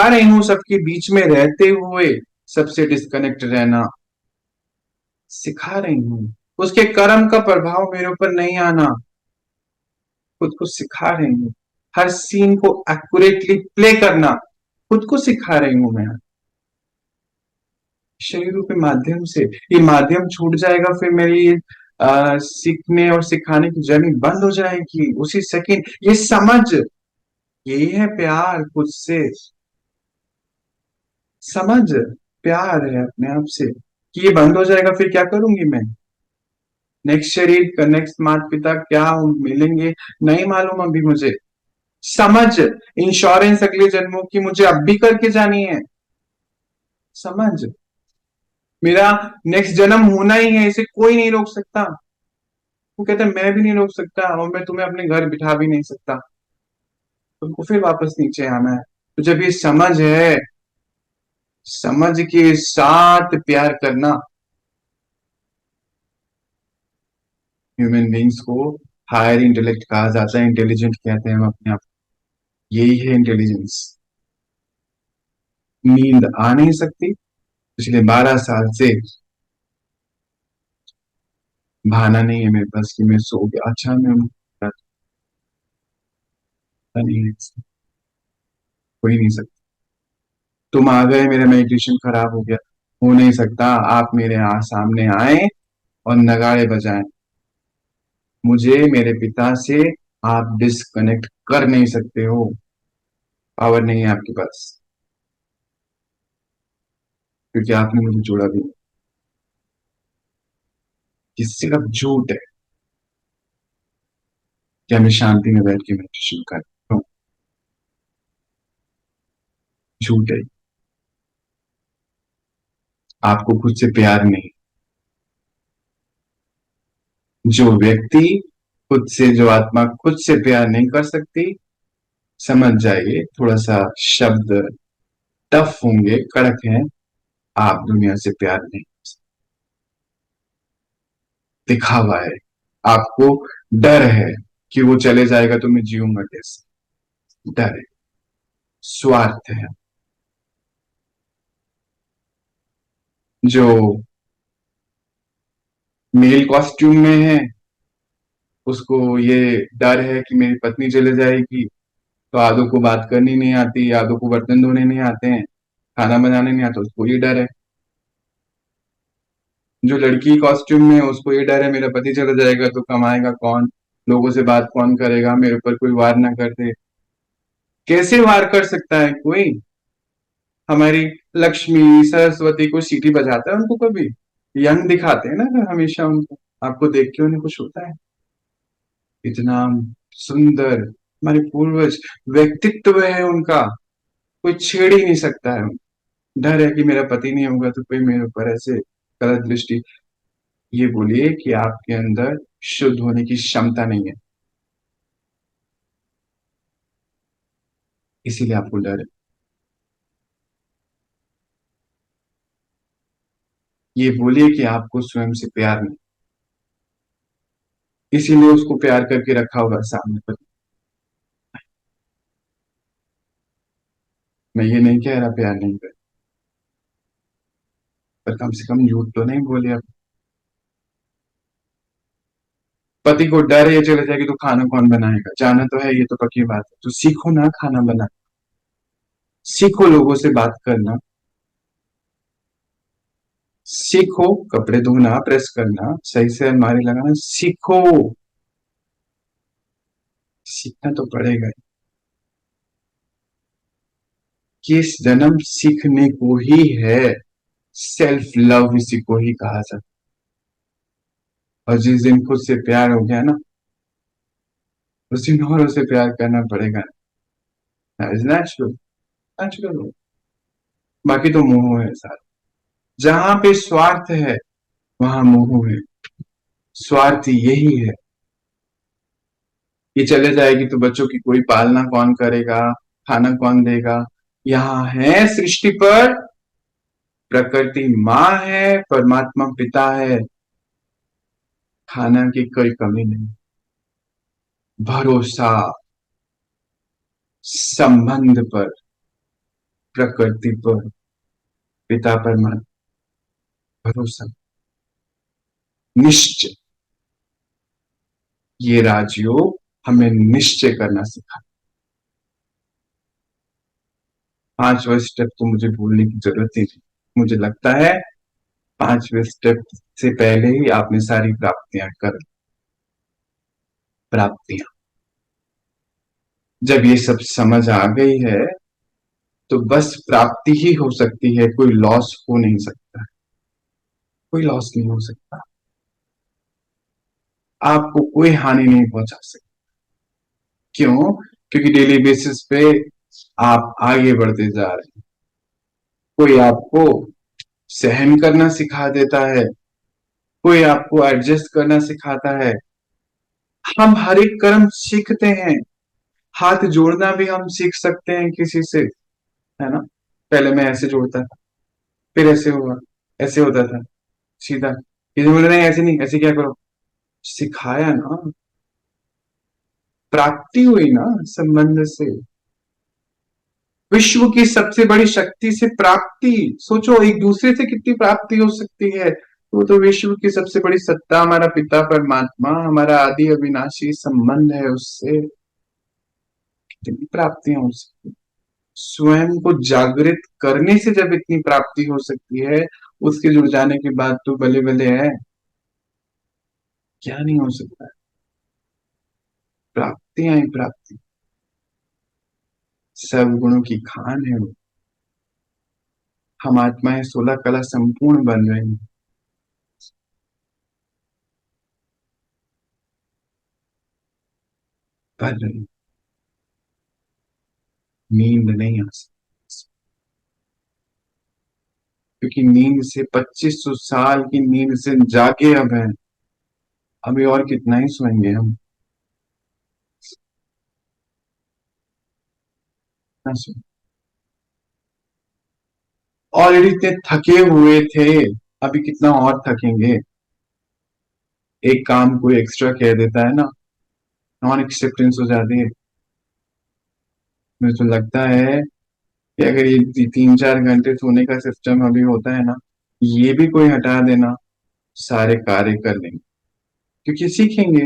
रही हूं सबके बीच में रहते हुए सबसे डिस्कनेक्ट रहना सिखा रही हूं। उसके कर्म का प्रभाव मेरे ऊपर नहीं आना, खुद को सिखा रही हूँ। हर सीन को एक्यूरेटली प्ले करना खुद को सिखा रही हूं मैं, शरीरों के माध्यम से। ये माध्यम छूट जाएगा, फिर मेरी सीखने और सिखाने की जर्नी बंद हो जाएगी उसी सेकंड। ये समझ, यही है प्यार खुद से। समझ, प्यार है अपने आप से कि ये बंद हो जाएगा, फिर क्या करूंगी मैं? नेक्स्ट शरीर का, नेक्स्ट माता पिता क्या मिलेंगे नहीं मालूम अभी मुझे। समझ, इंश्योरेंस अगले जन्मों की मुझे अब भी करके जानी है। समझ, मेरा नेक्स्ट जन्म होना ही है, इसे कोई नहीं रोक सकता। वो कहते हैं मैं भी नहीं रोक सकता, और मैं तुम्हें अपने घर बिठा भी नहीं सकता, तुमको फिर वापस नीचे आना है। तो जब ये समझ है, समझ के साथ प्यार करना। ह्यूमन बींग्स को हायर इंटेलेक्ट कहा जाता है, इंटेलिजेंट कहते हैं हम अपने आप। यही है इंटेलिजेंस। नींद आ नहीं सकती, पिछले 12 साल से बहाना नहीं है मेरे पास कि मैं सो गया, अच्छा मैं नहीं है, हो ही नहीं सकता। तुम आ गए, मेरा मेडिटेशन खराब हो गया, हो नहीं सकता। आप मेरे सामने आए और नगाड़े बजाएं, मुझे मेरे पिता से आप डिस्कनेक्ट कर नहीं सकते हो। पावर नहीं है आपके पास, क्योंकि आपने मुझे जोड़ा भी नहीं। ये सिर्फ झूठ है कि हमें शांति में बैठ के मेडिटेशन कर, तो झूठ है। आपको खुद से प्यार नहीं। जो व्यक्ति खुद से, जो आत्मा खुद से प्यार नहीं कर सकती, समझ जाइए, थोड़ा सा शब्द टफ होंगे, कड़क हैं, आप दुनिया से प्यार नहीं। दिखावा है, आपको डर है कि वो चले जाएगा तो मैं जीऊंगा कैसे। डर है, स्वार्थ है। जो मेल कॉस्ट्यूम में है, उसको ये डर है कि मेरी पत्नी चले जाएगी, तो आदू को बात करनी नहीं आती, आदू को बर्तन धोने नहीं आते हैं, खाना बनाने नहीं आता, उसको ये डर है। जो लड़की कॉस्ट्यूम में है, उसको ये डर है मेरा पति चला जाएगा तो कमाएगा कौन, लोगों से बात कौन करेगा, मेरे ऊपर कोई वार ना कर दे। कैसे वार कर सकता है कोई? हमारी लक्ष्मी सरस्वती को सीटी बजाता है उनको कभी? यंग दिखाते हैं ना हमेशा उनको, आपको देख के उन्हें कुछ होता है? इतना सुंदर हमारे पूर्वज, व्यक्तित्व है उनका, कोई छेड़ ही नहीं सकता है। डर है कि मेरा पति नहीं होगा तो कोई मेरे ऊपर ऐसे गलत दृष्टि। ये बोलिए कि आपके अंदर शुद्ध होने की क्षमता नहीं है, इसीलिए आपको डर है। ये बोलिए कि आपको स्वयं से प्यार नहीं, इसीलिए उसको प्यार करके रखा होगा सामने पर। मैं ये नहीं कह रहा प्यार नहीं कर, पर कम से कम झूठ तो नहीं बोले आप। पति को डर है ये चले जाएगी तो खाना कौन बनाएगा, जाना तो है, ये तो पक्की बात है, तो सीखो ना खाना बना, सीखो लोगों से बात करना, सीखो कपड़े धोना, प्रेस करना, सही से अलमारी लगाना सीखो। सीखना तो पड़ेगा ही। किस जन्म सीखने को ही है। सेल्फ लव इसी को ही कहा जाता है। और जिस दिन खुद से प्यार हो गया ना, उस दिन औरों से प्यार करना पड़ेगा। Natural, natural. बाकी तो मोह है सारा। जहां पे स्वार्थ है वहां मोह है। स्वार्थ यही है। ये चले जाएगी तो बच्चों की कोई पालना कौन करेगा, खाना कौन देगा? यहाँ है सृष्टि पर प्रकृति माँ है, परमात्मा पिता है, खाना की कोई कमी नहीं। भरोसा संबंध पर, प्रकृति पर, पिता परमात्मा, भरोसा, निश्चय। ये राजयोग हमें निश्चय करना सिखा। पांचवा स्टेप तो मुझे भूलने की जरूरत ही नहीं। मुझे लगता है पांचवे स्टेप से पहले ही आपने सारी प्राप्तियां कर ली। प्राप्तियां, जब ये सब समझ आ गई है तो बस प्राप्ति ही हो सकती है, कोई लॉस हो नहीं सकता। कोई लॉस नहीं हो सकता, आपको कोई हानि नहीं पहुंचा सकता। क्यों? क्योंकि डेली बेसिस पे आप आगे बढ़ते जा रहे हैं। कोई आपको सहन करना सिखा देता है, कोई आपको एडजस्ट करना सिखाता है। हम हर एक कर्म सीखते हैं। हाथ जोड़ना भी हम सीख सकते हैं किसी से, है ना? पहले मैं ऐसे जोड़ता था, फिर ऐसे हुआ, ऐसे होता था सीधा, किसी बोले नहीं ऐसे नहीं, ऐसे क्या करो, सिखाया ना। प्राप्ति हुई ना संबंध से। विश्व की सबसे बड़ी शक्ति से प्राप्ति, सोचो एक दूसरे से कितनी प्राप्ति हो सकती है। वो तो विश्व की सबसे बड़ी सत्ता हमारा पिता परमात्मा, हमारा आदि अविनाशी संबंध है उससे, कितनी प्राप्तियां हो सकती हैं। स्वयं को जागृत करने से जब इतनी प्राप्ति हो सकती है, उसके जुड़ जाने के बाद तो बले बले है, क्या नहीं हो सकता है। प्राप्तियां ही प्राप्ति, सब गुणों की खान है वो। हम आत्माएं 16 कला संपूर्ण बन रही हैं, कर रही हैं। नींद नहीं आ सकती, क्योंकि नींद से 2500 साल की नींद से जागे अब हैं। अभी और कितना ही सोएंगे हम, ना सो। ऑलरेडी इतने थके हुए थे, अभी कितना और थकेंगे। एक काम कोई एक्स्ट्रा कह देता है ना, नॉन एक्सेप्टेंस हो जाती है। मुझे तो लगता है कि अगर ये 3-4 घंटे सोने का सिस्टम अभी होता है ना, ये भी कोई हटा देना, सारे कार्य कर लेंगे, क्योंकि सीखेंगे।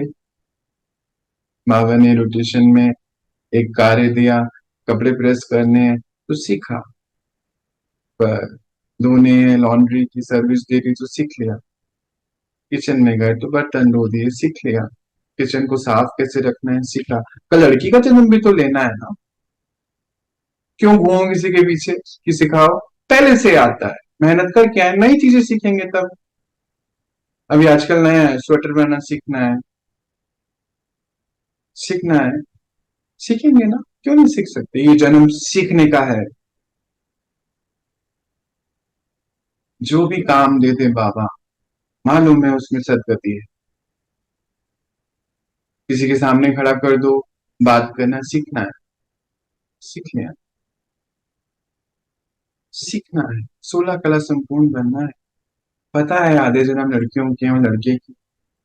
बाबा ने रोटेशन में एक कार्य दिया, कपड़े प्रेस करने हैं तो सीखा, पर धोने हैं, लॉन्ड्री की सर्विस दे दी तो सीख लिया, किचन में गए तो बर्तन धो दिए, सीख लिया, किचन को साफ कैसे रखना है सीखा। कल लड़की का जन्म भी तो लेना है ना, क्यों घूमो किसी के पीछे कि सिखाओ, पहले से आता है, मेहनत कर क्या है, नई चीजें सीखेंगे तब। अभी आजकल नया है, स्वेटर बनाना सीखना है, सीखना है, सीखेंगे ना, क्यों नहीं सीख सकते, ये जन्म सीखने का है। जो भी काम दे दे बाबा, मालूम है उसमें सदगति है। किसी के सामने खड़ा कर दो, बात करना सीखना है, सीख लिया, सीखना है, 16 कला संपूर्ण बनना है। पता है आधे जन्म लड़कियों के और लड़के की,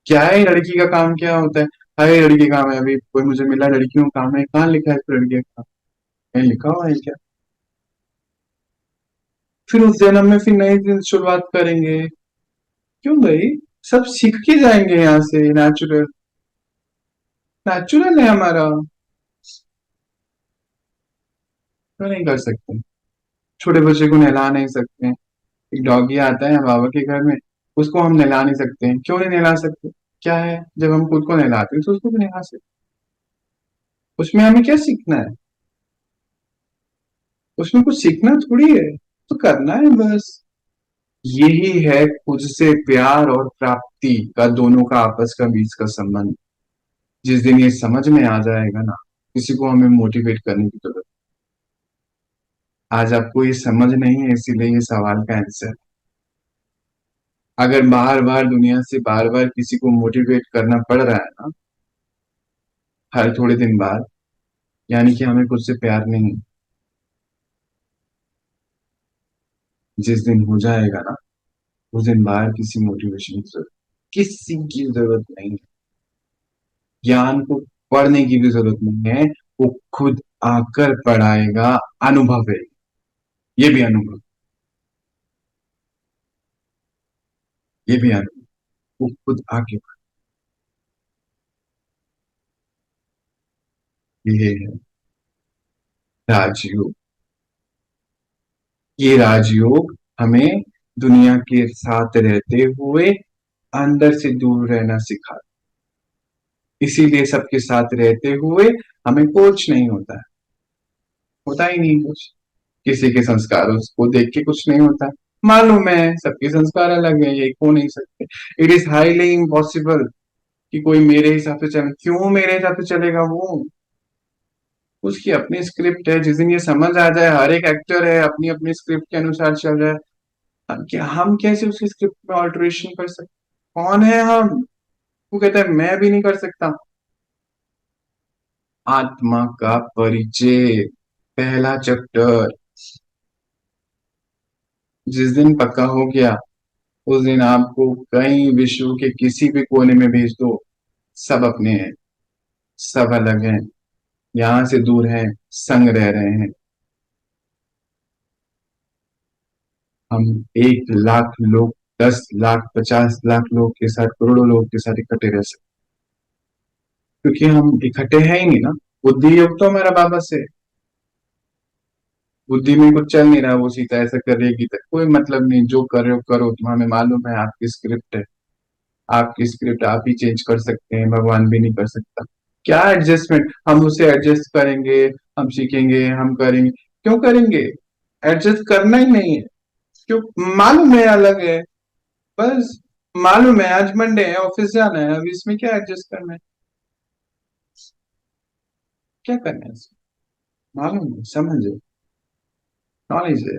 क्या है लड़की का काम क्या होता है, अरे लड़की का काम है, अभी कोई मुझे मिला लड़कियों का काम है, कहाँ लिखा है इस लड़के का, कहीं लिखा हुआ है क्या? फिर उस जन्म में फिर नई दिन शुरुआत करेंगे, क्यों भाई, सब सीख के जाएंगे यहाँ से, नेचुरल, नेचुरल है हमारा, क्यों नहीं कर सकते? छोटे बच्चे को नहला नहीं सकते, एक डॉगी आता है बाबा के घर में, उसको हम नहला नहीं सकते हैं, क्यों नहीं नहला सकते? क्या है, जब हम खुद को नहलाते हैं तो उसको भी नहला सकते, उसमें हमें क्या सीखना है, उसमें कुछ सीखना थोड़ी है, तो करना है बस। यही है खुद से प्यार और प्राप्ति का, दोनों का आपस का बीच का संबंध। जिस दिन ये समझ में आ जाएगा ना, किसी को हमें मोटिवेट करने की जरूरत। आज आपको ये समझ नहीं है, इसीलिए ये सवाल का आंसर। अगर बार बार दुनिया से बार बार किसी को मोटिवेट करना पड़ रहा है ना, हर थोड़े दिन बाद, यानी कि हमें खुद से प्यार नहीं है। जिस दिन हो जाएगा ना, उस दिन बाहर किसी मोटिवेशन की जरूरत, किसी की जरूरत नहीं है, ज्ञान को पढ़ने की भी जरूरत नहीं है, वो खुद आकर पढ़ाएगा, अनुभव है, ये भी अनुभव, ये भी अनुभव, वो खुद आके ये है राजयोग। ये राजयोग हमें दुनिया के साथ रहते हुए अंदर से दूर रहना सिखाता, इसीलिए सबके साथ रहते हुए हमें कोच नहीं होता है, होता ही नहीं कुछ, किसी के संस्कारों को देख के कुछ नहीं होता। मालूम है सबके संस्कार अलग है, ये हो नहीं सकते, इट इज हाईली इम्पॉसिबल कि कोई मेरे हिसाब से चले, क्यों मेरे हिसाब से चलेगा वो, उसकी अपनी स्क्रिप्ट है, जिस दिन ये समझ आ जाए, हर एक एक्टर है अपनी अपनी स्क्रिप्ट के अनुसार चल रहा है, हम कैसे उसकी स्क्रिप्ट में ऑल्टरेशन कर सकते, कौन है हम? वो कहता है मैं भी नहीं कर सकता। आत्मा का परिचय, पहला चैप्टर, जिस दिन पक्का हो गया, उस दिन आपको कहीं विश्व के किसी भी कोने में भेज दो, सब अपने हैं, सब अलग हैं, यहाँ से दूर हैं, संग रह रहे हैं। हम 1 लाख लोग, 10 लाख, 50 लाख लोग के साथ, करोड़ों लोग के साथ इकट्ठे रह सकते, क्योंकि हम इकट्ठे हैं ही नहीं ना। बुद्धि योग तो हमारा बाबा से है। बुद्धि में कुछ चल नहीं रहा, वो सीता ऐसा करेगी तक कोई मतलब नहीं, जो कर रहे हो करो, तुम, हमें मालूम है आपकी स्क्रिप्ट है, आपकी स्क्रिप्ट आप ही चेंज कर सकते हैं, भगवान भी नहीं कर सकता। क्या एडजस्टमेंट, हम उसे एडजस्ट करेंगे, हम सीखेंगे, हम करेंगे, क्यों करेंगे? एडजस्ट करना ही नहीं है, क्यों? मालूम है अलग है, बस, मालूम है आज मंडे है, ऑफिस जाना है, अब इसमें क्या एडजस्ट करना है, क्या करना है इसमें? मालूम है, समझ है, नॉलेज है,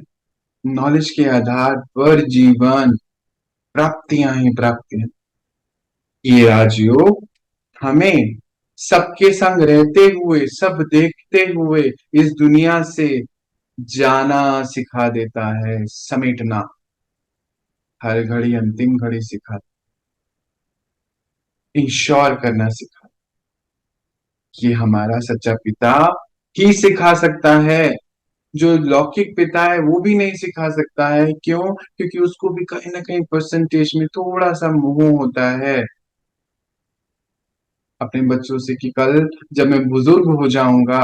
नॉलेज के आधार पर जीवन, प्राप्तियां ही प्राप्तियां। ये राजयोग हमें सबके संग रहते हुए, सब देखते हुए इस दुनिया से जाना सिखा देता है, समेटना, हर घड़ी अंतिम घड़ी सिखा, इंश्योर करना सिखा, ये हमारा सच्चा पिता ही सिखा सकता है। जो लौकिक पिता है वो भी नहीं सिखा सकता है। क्यों? क्योंकि उसको भी कहीं ना कहीं परसेंटेज में थोड़ा सा मोह होता है अपने बच्चों से कि कल जब मैं बुजुर्ग हो जाऊंगा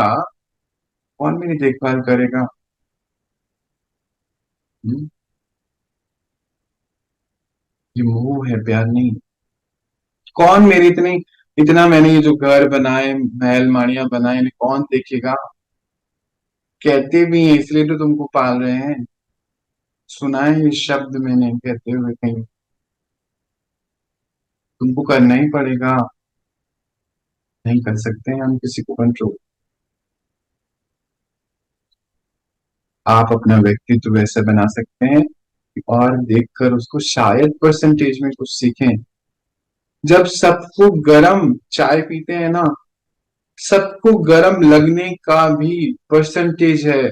कौन मेरी देखभाल करेगा। हम्म, ये मोह है, प्यार नहीं। कौन मेरी इतनी इतना मैंने ये जो घर बनाए महल माड़ियां बनाए इन्हें कौन देखेगा। कहते भी हैं इसलिए तो तुमको पाल रहे हैं। सुना है ये शब्द मैंने कहते हुए कहीं। तुमको करना ही पड़ेगा। नहीं कर सकते हैं हम किसी को कंट्रोल। आप अपना व्यक्तित्व वैसे बना सकते हैं और देखकर उसको शायद परसेंटेज में कुछ सीखें। जब सबको गरम चाय पीते हैं ना, सबको गरम लगने का भी परसेंटेज है।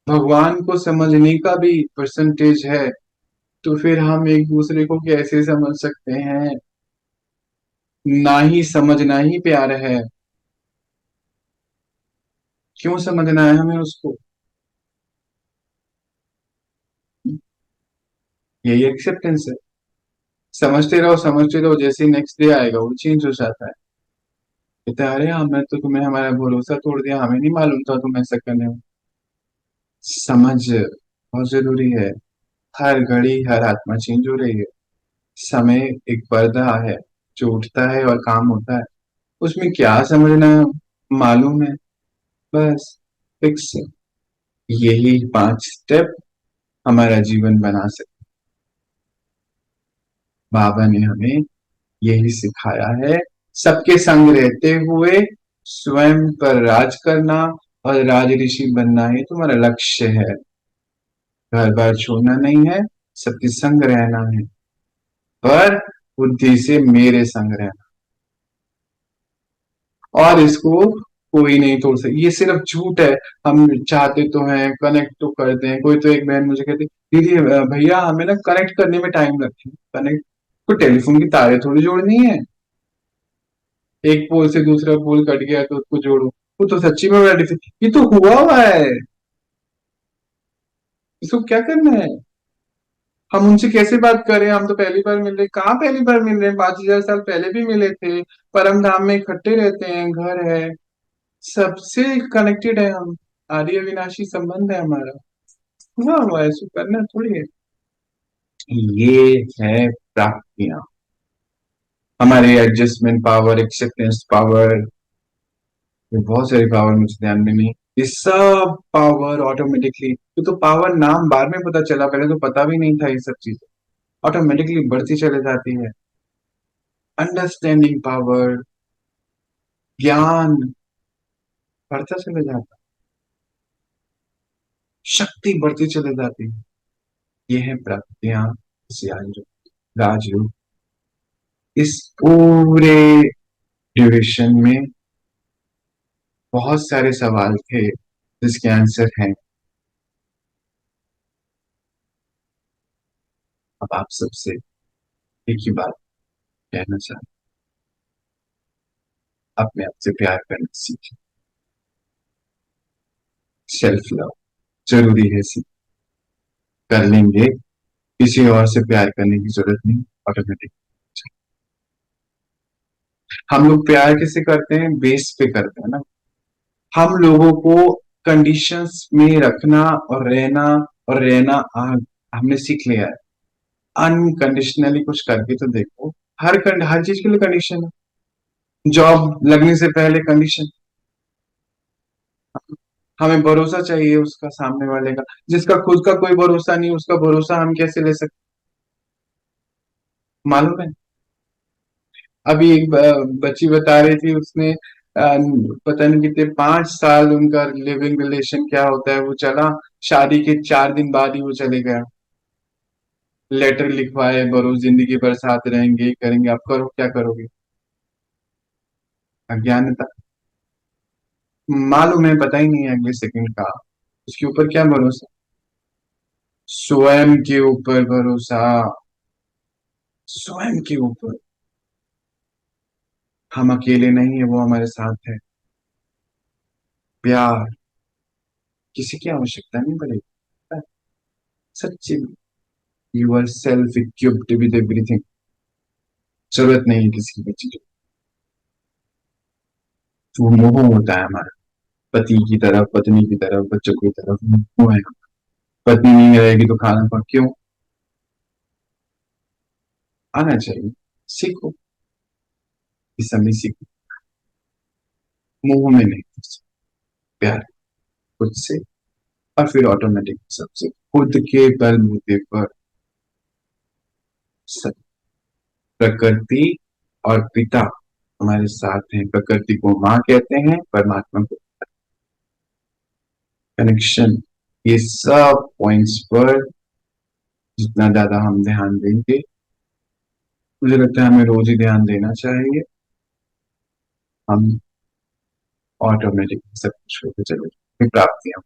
भगवान को समझने का भी परसेंटेज है। तो फिर हम एक दूसरे को कैसे समझ सकते हैं? ना ही समझना ही प्यार है। क्यों समझना है हमें उसको? यही एक्सेप्टेंस है। समझते रहो, जैसे नेक्स्ट डे आएगा वो चेंज हो जाता है। कहते हैं, अरे हमने तो तुम्हें हमारा भरोसा तोड़ दिया, हमें नहीं मालूम था तुम ऐसा करने में। समझ बहुत जरूरी है। हर घड़ी हर आत्मा चेंज हो रही है। समय एक पर्दा है जो उठता है और काम होता है। उसमें क्या समझना मालूम है, बस फिक्स है। यही 5 स्टेप हमारा जीवन बना सकते। बाबा ने हमें यही सिखाया है। सबके संग रहते हुए स्वयं पर राज करना और राज ऋषि बनना ही तुम्हारा लक्ष्य है। घर बार छोड़ना नहीं है, सबके संग रहना है, पर बुद्धि से मेरे संग रहना। और इसको कोई नहीं तोड़ सकता, ये सिर्फ झूठ है। हम चाहते तो हैं, कनेक्ट तो करते हैं। कोई तो एक बहन मुझे कहती, दीदी भैया हमें ना कनेक्ट करने में टाइम लगता है। कनेक्ट तो टेलीफोन की तारें थोड़ी जोड़नी है। एक पोल से दूसरा पोल कट गया तो उसको जोड़ो। वो तो सच्ची में बड़ा डिफिकल्ट, ये तो हुआ हुआ है। इसको क्या करना है? हम उनसे कैसे बात करें? हम तो पहली बार मिल रहे। कहाँ पहली बार मिल रहे हैं? 5,000 साल पहले भी मिले थे। परम धाम में इकट्ठे रहते हैं, घर है, सबसे कनेक्टेड है हम। आदि अविनाशी संबंध है हमारा। हुआ हुआ है, इसको करना थोड़ी है। ये है प्राप्तियां। हमारे एडजस्टमेंट पावर, एक्सेप्टेंस पावर, ये बहुत सारी पावर मुझे ध्यान में नहीं। ये सब पावर ऑटोमेटिकली, तो पावर नाम बाद में पता चला, पहले तो पता भी नहीं था ये सब चीजें। ऑटोमेटिकली बढ़ती चली जाती है। अंडरस्टैंडिंग पावर, ज्ञान बढ़ता चले जाता है, शक्ति बढ़ती चली जाती है। ये है प्राप्तियां, इस राजयोग। इस पूरे ड्यूरेशन में बहुत सारे सवाल थे जिसके आंसर हैं। अब आप सबसे एक ही बात कहना चाहता हूं, अपने आप से प्यार करना सीखें। सेल्फ लव जरूरी है, सीख कर लेंगे, किसी और से प्यार करने की जरूरत नहीं, ऑटोमेटिक। हम लोग प्यार किसे करते हैं? बेस पे करते हैं ना। हम लोगों को कंडीशंस में रखना और रहना हमने सीख लिया है। अनकंडीशनली कुछ करके तो देखो। हर चीज के लिए कंडीशन है। जॉब लगने से पहले कंडीशन। हमें भरोसा चाहिए उसका, सामने वाले का। जिसका खुद का कोई भरोसा नहीं, उसका भरोसा हम कैसे ले सकते? मालूम है, अभी एक बच्ची बता रही थी, उसने पता नहीं कितने 5 साल उनका लिविंग रिलेशन क्या होता है वो चला। शादी के 4 दिन बाद ही वो चले गया। लेटर लिखवाए, बरोज जिंदगी भर साथ रहेंगे, करेंगे। आप करो, क्या करोगे? अज्ञानता। मालूम है, पता ही नहीं है अगले सेकंड का। उसके ऊपर क्या भरोसा? स्वयं के ऊपर भरोसा। स्वयं के ऊपर। हम अकेले नहीं है, वो हमारे साथ है। प्यार, किसी की आवश्यकता नहीं पड़ेगी। सच्ची, you are self equipped with everything. जरूरत नहीं है किसी की चीज। वो मोह होता है हमारा, पति की तरफ, पत्नी की तरफ, बच्चों की तरफ मोह है। पत्नी नहीं रहेगी तो खाना पर क्यों? आना चाहिए, सीखो, इस समय सीखो। मोह में नहीं, प्यार खुद से, और फिर ऑटोमेटिक सबसे खुद के बलबूते पर सब। प्रकृति और पिता हमारे साथ हैं। प्रकृति को माँ कहते हैं, परमात्मा को कनेक्शन। ये सब पॉइंट्स पर जितना ज्यादा हम ध्यान देंगे, मुझे लगता है हमें रोज ही ध्यान देना चाहिए। हम ऑटोमेटिक सब कुछ होते चले प्राप्तियां।